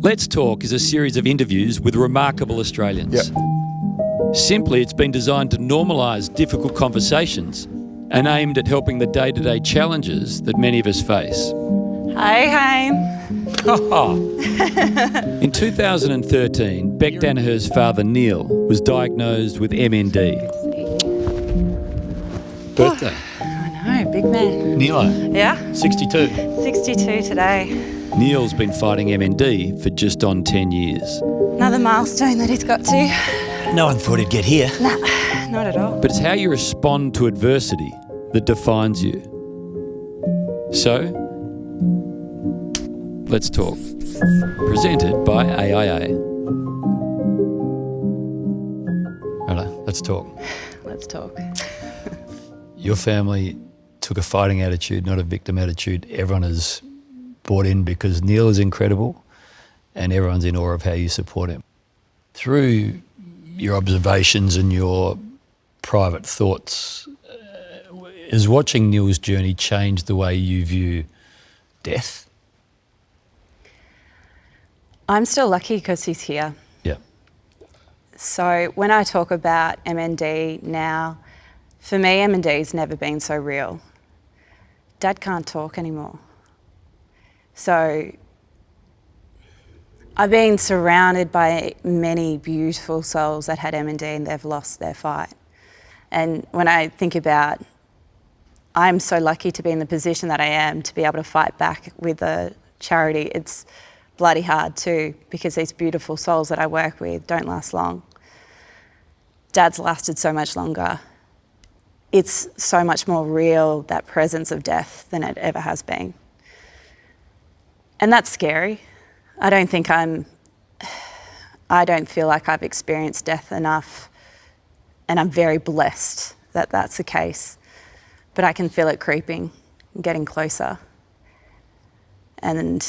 Let's Talk is a series of interviews with remarkable Australians. Simply, it's been designed to normalise difficult conversations and aimed at helping the day-to-day challenges that many of us face. Hi, Haim. In 2013, Bec Daniher's father, Neil, was diagnosed with MND. Birthday. I know, big man. Neilo. Yeah? 62. 62 today. Neil's been fighting MND for just on 10 years. Another milestone that he's got to. No one thought he'd get here. Nah, not at all. But it's how you respond to adversity that defines you. So, let's talk. Presented by AIA. Hello, let's talk. Let's talk. Your family took a fighting attitude, not a victim attitude. Everyone is bought in because Neil is incredible and everyone's in awe of how you support him. Through your observations and your private thoughts, has watching Neil's journey changed the way you view death? I'm still lucky because he's here. Yeah. So when I talk about MND now, for me, MND's never been so real. Dad can't talk anymore. So I've been surrounded by many beautiful souls that had MND and they've lost their fight. And when I think about, I'm so lucky to be in the position that I am to be able to fight back with a charity. It's bloody hard too, because these beautiful souls that I work with don't last long. Dad's lasted so much longer. It's so much more real, that presence of death, than it ever has been. And that's scary. I don't feel like I've experienced death enough, and I'm very blessed that that's the case. But I can feel it creeping, getting closer. And,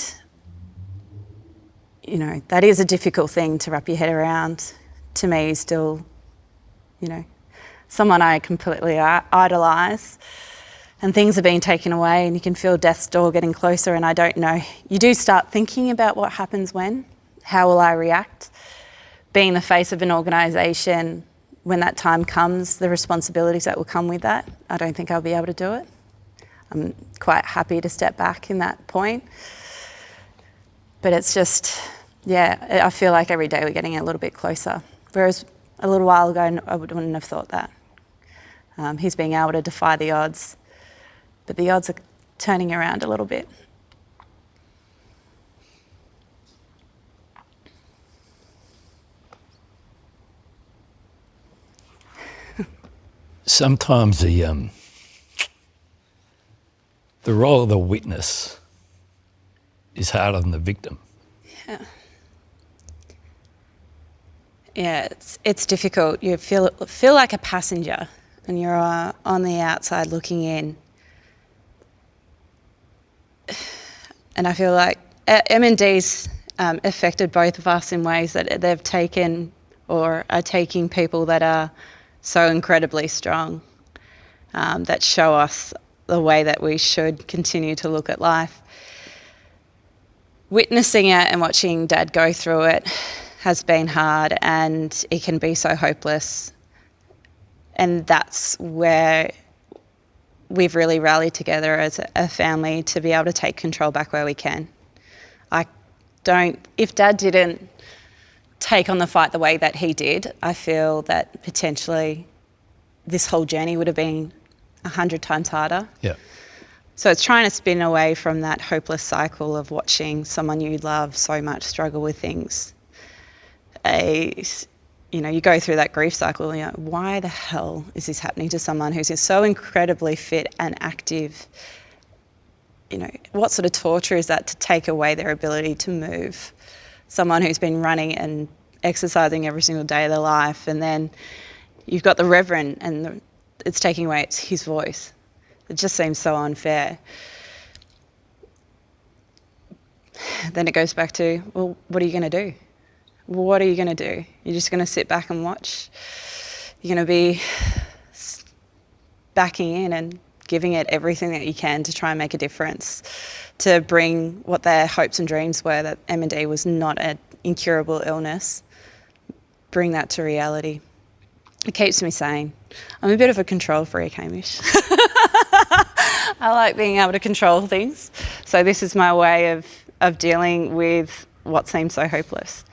you know, that is a difficult thing to wrap your head around. To me, he's still, you know, someone I completely idolise. And things are being taken away and you can feel death's door getting closer, and I don't know. You do start thinking about what happens when. How will I react? Being the face of an organisation, when that time comes, the responsibilities that will come with that, I don't think I'll be able to do it. I'm quite happy to step back in that point. But it's just, yeah, I feel like every day we're getting a little bit closer. Whereas a little while ago, I wouldn't have thought that. He's being able to defy the odds. But the odds are turning around a little bit. Sometimes the role of the witness is harder than the victim. Yeah, it's difficult. You feel like a passenger, and you're on the outside looking in. And I feel like MND's affected both of us in ways that they've taken or are taking people that are so incredibly strong, that show us the way that we should continue to look at life. Witnessing it and watching Dad go through it has been hard, and it can be so hopeless. And that's where we've really rallied together as a family to be able to take control back where we can. If Dad didn't take on the fight the way that he did, I feel that potentially this whole journey would have been 100 times harder. Yeah. So it's trying to spin away from that hopeless cycle of watching someone you love so much struggle with things. You know, you go through that grief cycle and you're like, why the hell is this happening to someone who's so incredibly fit and active? You know, what sort of torture is that to take away their ability to move? Someone who's been running and exercising every single day of their life, and then you've got the Reverend and it's taking away his voice. It just seems so unfair. Then it goes back to, well, what are you going to do? What are you going to do? You're just going to sit back and watch? You're going to be backing in and giving it everything that you can to try and make a difference to bring what their hopes and dreams were, that MND was not an incurable illness, bring that to reality. It keeps me sane. I'm a bit of a control freak, Hamish. I like being able to control things. So this is my way of dealing with what seems so hopeless.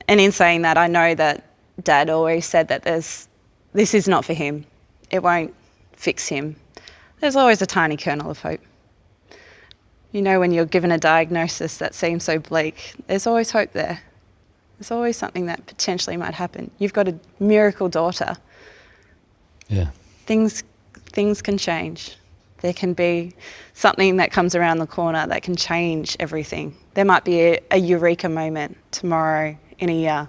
And in saying that, I know that Dad always said that this is not for him. It won't fix him. There's always a tiny kernel of hope. You know, when you're given a diagnosis that seems so bleak, there's always hope there. There's always something that potentially might happen. You've got a miracle daughter. Yeah. Things can change. There can be something that comes around the corner that can change everything. There might be a eureka moment tomorrow, in a year,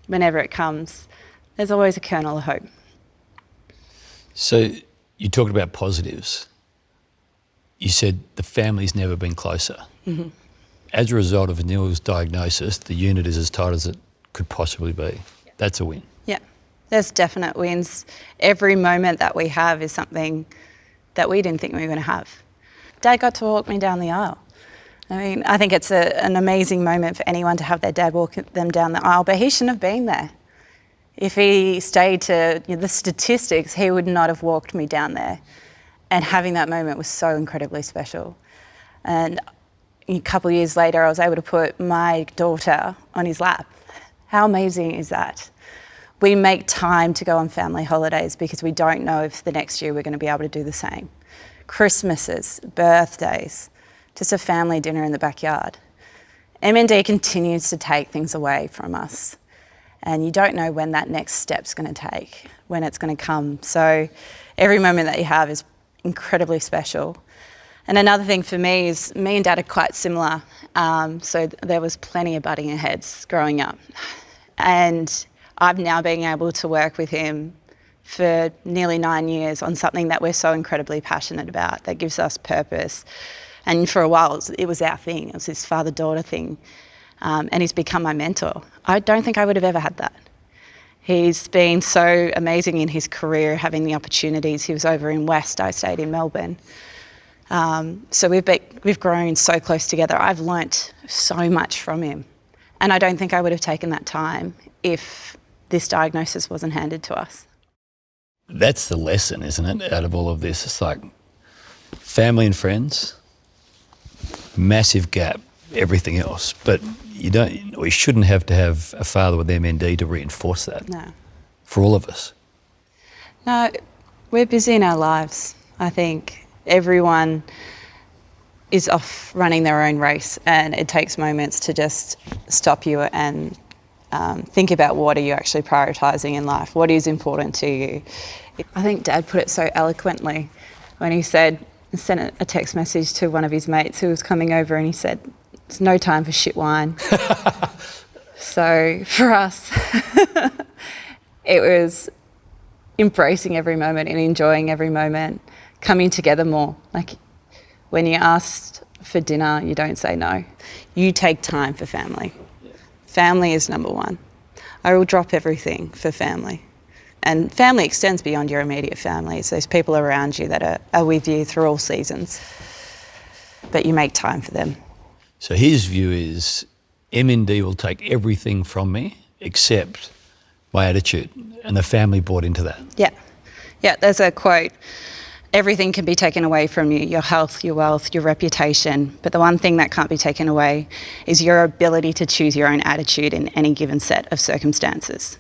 whenever it comes. There's always a kernel of hope. So you talked about positives. You said the family's never been closer. Mm-hmm. As a result of Neil's diagnosis, the unit is as tight as it could possibly be. That's a win. Yeah, there's definite wins. Every moment that we have is something that we didn't think we were going to have. Dad got to walk me down the aisle. I mean, I think it's an amazing moment for anyone to have their dad walk them down the aisle, but he shouldn't have been there. If he stayed to the statistics, he would not have walked me down there. And having that moment was so incredibly special. And a couple of years later, I was able to put my daughter on his lap. How amazing is that? We make time to go on family holidays because we don't know if the next year we're going to be able to do the same. Christmases, birthdays, just a family dinner in the backyard. MND continues to take things away from us. And you don't know when that next step's going to take, when it's going to come. So every moment that you have is incredibly special. And another thing for me is me and Dad are quite similar. So there was plenty of butting heads growing up. And I've now been able to work with him for nearly 9 years on something that we're so incredibly passionate about, that gives us purpose. And for a while, it was our thing. It was this father-daughter thing. And he's become my mentor. I don't think I would have ever had that. He's been so amazing in his career, having the opportunities. He was over in West, I stayed in Melbourne. So we've grown so close together. I've learnt so much from him. And I don't think I would have taken that time if this diagnosis wasn't handed to us. That's the lesson, isn't it, out of all of this? It's like family and friends, massive gap, everything else. But we shouldn't have to have a father with MND to reinforce that. No. For all of us. No, we're busy in our lives. I think everyone is off running their own race, and it takes moments to just stop you and think about what are you actually prioritising in life, what is important to you. I think Dad put it so eloquently when he sent a text message to one of his mates who was coming over, and he said, "It's no time for shit wine." So for us, it was embracing every moment and enjoying every moment, coming together more. Like when you're asked for dinner, you don't say no. You take time for family. Family is number one. I will drop everything for family. And family extends beyond your immediate family. It's those people around you that are with you through all seasons. But you make time for them. So his view is MND will take everything from me except my attitude. And the family bought into that. Yeah, there's a quote. Everything can be taken away from you, your health, your wealth, your reputation. But the one thing that can't be taken away is your ability to choose your own attitude in any given set of circumstances.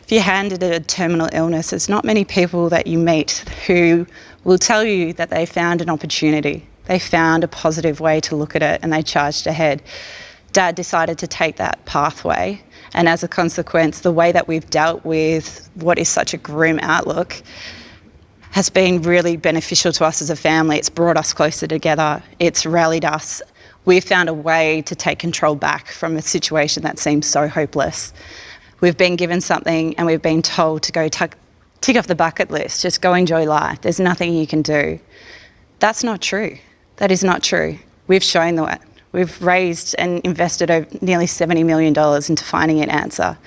If you're handed a terminal illness, there's not many people that you meet who will tell you that they found an opportunity. They found a positive way to look at it and they charged ahead. Dad decided to take that pathway, and as a consequence, the way that we've dealt with what is such a grim outlook has been really beneficial to us as a family. It's brought us closer together. It's rallied us. We've found a way to take control back from a situation that seems so hopeless. We've been given something and we've been told to go tick off the bucket list, just go enjoy life. There's nothing you can do. That's not true. That is not true. We've shown that. We've raised and invested over nearly $70 million into finding an answer.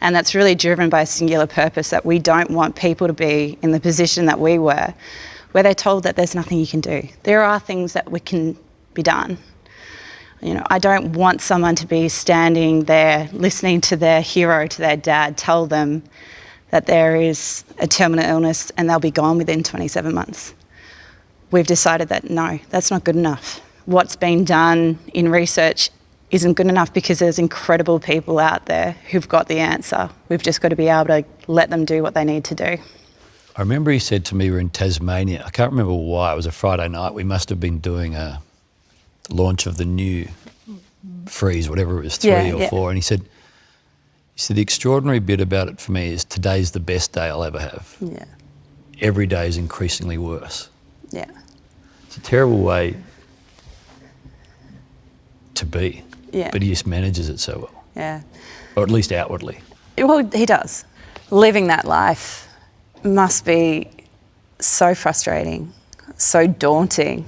And that's really driven by a singular purpose, that we don't want people to be in the position that we were, where they're told that there's nothing you can do. There are things that can be done. You know, I don't want someone to be standing there listening to their hero, to their dad, tell them that there is a terminal illness and they'll be gone within 27 months. We've decided that no, that's not good enough. What's been done in research isn't good enough because there's incredible people out there who've got the answer. We've just got to be able to let them do what they need to do. I remember he said to me, we were in Tasmania. I can't remember why. It was a Friday night. We must have been doing a launch of the new freeze, whatever it was, 3 or 4. And he said, the extraordinary bit about it for me is today's the best day I'll ever have. Yeah. Every day is increasingly worse. Yeah. It's a terrible way to be. Yeah. But he just manages it so well. Yeah. Or at least outwardly. Well, he does. Living that life must be so frustrating, so daunting.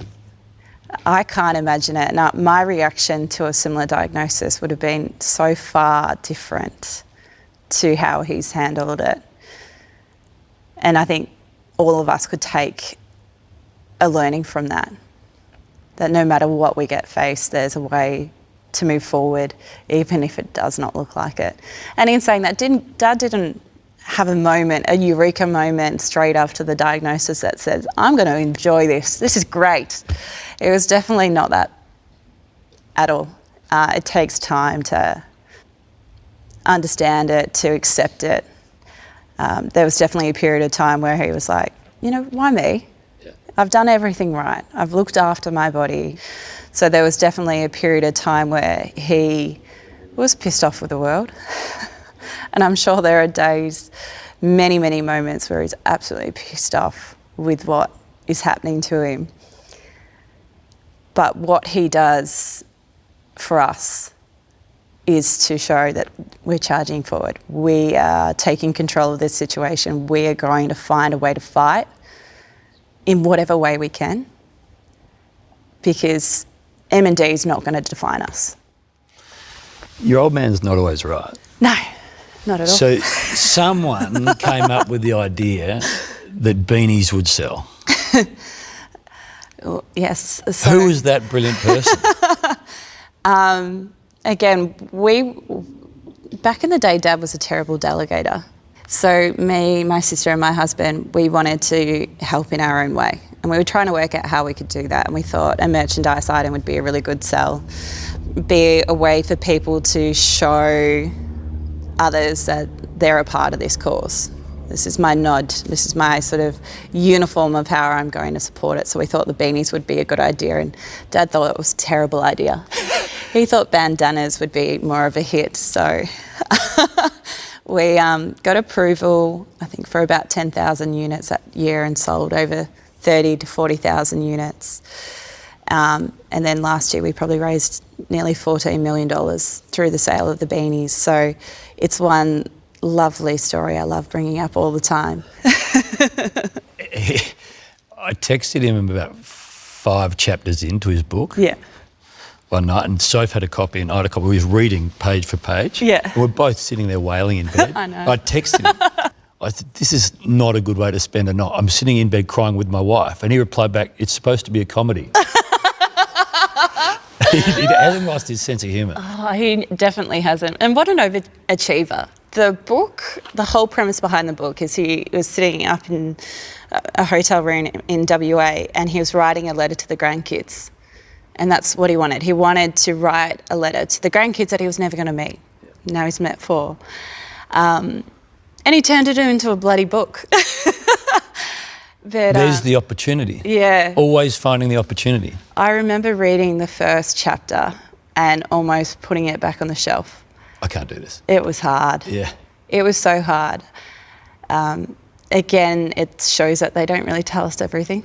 I can't imagine it. Now, my reaction to a similar diagnosis would have been so far different to how he's handled it. And I think all of us could take a learning from that no matter what we get faced, there's a way to move forward, even if it does not look like it. And in saying that, Dad didn't have a eureka moment straight after the diagnosis that says, I'm going to enjoy this. This is great. It was definitely not that at all. It takes time to understand it, to accept it. There was definitely a period of time where he was like, why me? Yeah. I've done everything right. I've looked after my body. So there was definitely a period of time where he was pissed off with the world. And I'm sure there are days, many, many moments where he's absolutely pissed off with what is happening to him. But what he does for us is to show that we're charging forward. We are taking control of this situation. We are going to find a way to fight in whatever way we can, because M&D is not going to define us. Your old man's not always right. No. Not at all. So someone came up with the idea that beanies would sell. Yes. Who was that brilliant person? Again, back in the day, Dad was a terrible delegator. So me, my sister and my husband, we wanted to help in our own way. And we were trying to work out how we could do that. And we thought a merchandise item would be a really good sell, be a way for people to show others that they're a part of this cause. This is my nod. This is my sort of uniform of how I'm going to support it. So we thought the beanies would be a good idea, and Dad thought it was a terrible idea. He thought bandanas would be more of a hit. So we got approval, I think, for about 10,000 units that year and sold over 30 to 40,000 units. And then last year we probably raised nearly $14 million through the sale of the beanies. So it's one lovely story I love bringing up all the time. I texted him about 5 chapters into his book. Yeah. One night, and Soph had a copy and I had a copy. We was reading page for page. Yeah. And we're both sitting there wailing in bed. I know. I texted him. I said, this is not a good way to spend a night. I'm sitting in bed crying with my wife. And he replied back, it's supposed to be a comedy. He hasn't lost his sense of humour. Oh, he definitely hasn't. And what an overachiever. The book, the whole premise behind the book is he was sitting up in a hotel room in WA and he was writing a letter to the grandkids. And that's what he wanted. He wanted to write a letter to the grandkids that he was never going to meet. Now he's met 4. And he turned it into a bloody book. But, there's the opportunity. Yeah. Always finding the opportunity. I remember reading the first chapter and almost putting it back on the shelf. I can't do this. It was hard. Yeah. It was so hard. Again, it shows that they don't really tell us everything.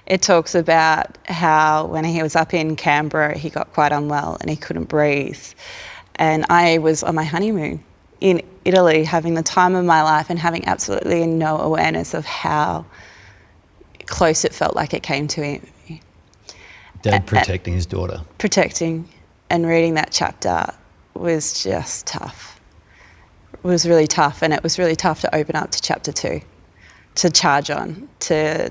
It talks about how when he was up in Canberra, he got quite unwell and he couldn't breathe. And I was on my honeymoon in Italy, having the time of my life and having absolutely no awareness of how close it felt like it came to him. Dad protecting his daughter. Protecting and reading that chapter was just tough. It was really tough, and it was really tough to open up to chapter 2 charge on, to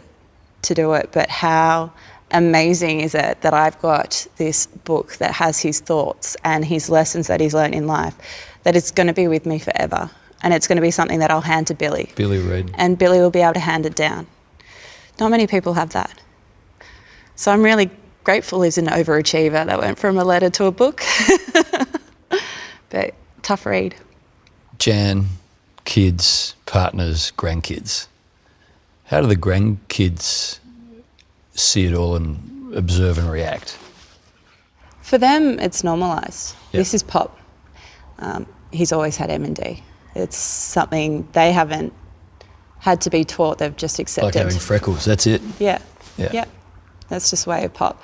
do it. But how amazing is it that I've got this book that has his thoughts and his lessons that he's learned in life, that it's going to be with me forever. And it's going to be something that I'll hand to Billy. Billy Reid. And Billy will be able to hand it down. Not many people have that. So I'm really grateful he's an overachiever that went from a letter to a book. But tough read. Jan, kids, partners, grandkids. How do the grandkids see it all and observe and react? For them, it's normalised. Yep. This is Pop. He's always had M&D. It's something they haven't had to be taught, they've just accepted. Like having freckles, that's it? Yeah. That's just way of Pop.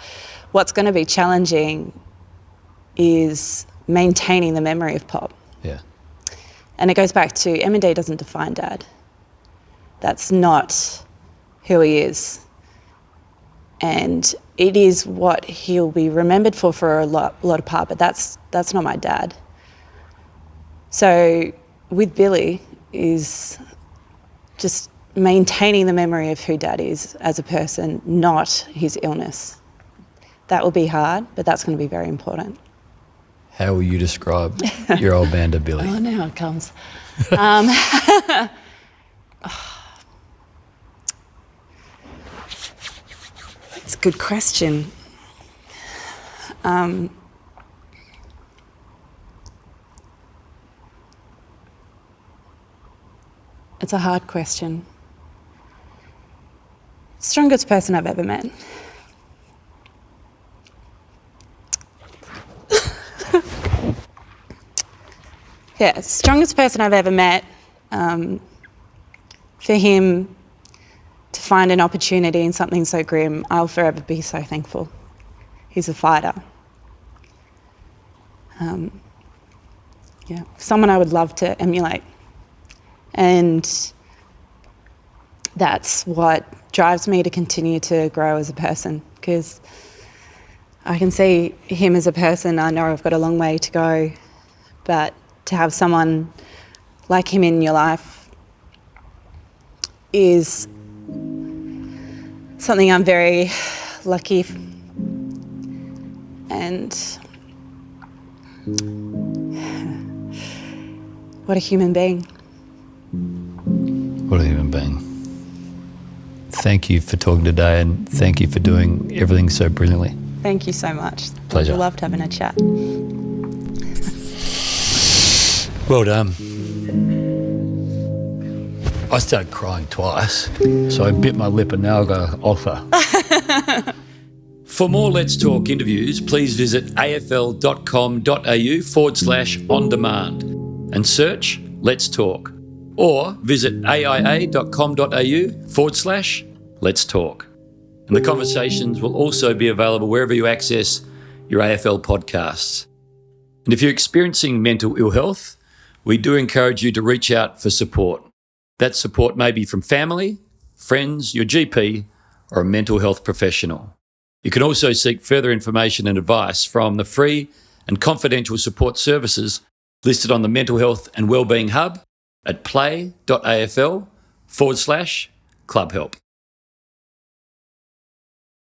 What's going to be challenging is maintaining the memory of Pop. Yeah. And it goes back to M&D doesn't define Dad. That's not who he is. And it is what he'll be remembered for a lot of part, but that's not my dad. So with Billy is just maintaining the memory of who Dad is as a person, not his illness. That will be hard, but that's going to be very important. How will you describe your old man to Billy? Oh, now it comes. It's a good question. It's a hard question. Strongest person I've ever met. Yeah, strongest person I've ever met. For him to find an opportunity in something so grim, I'll forever be so thankful. He's a fighter. Someone I would love to emulate. And that's what drives me to continue to grow as a person, because I can see him as a person. I know I've got a long way to go, but to have someone like him in your life is something I'm very lucky and what a human being. What a human being. Thank you for talking today, and thank you for doing everything so brilliantly. Thank you so much. Pleasure. I loved having a chat. Well done. I started crying twice, so I bit my lip and now I've got an offer. For more Let's Talk interviews, please visit afl.com.au/on-demand and search Let's Talk, or visit aia.com.au/Let's Talk. And the conversations will also be available wherever you access your AFL podcasts. And if you're experiencing mental ill health, we do encourage you to reach out for support. That support may be from family, friends, your GP, or a mental health professional. You can also seek further information and advice from the free and confidential support services listed on the Mental Health and Wellbeing Hub at play.afl/clubhelp.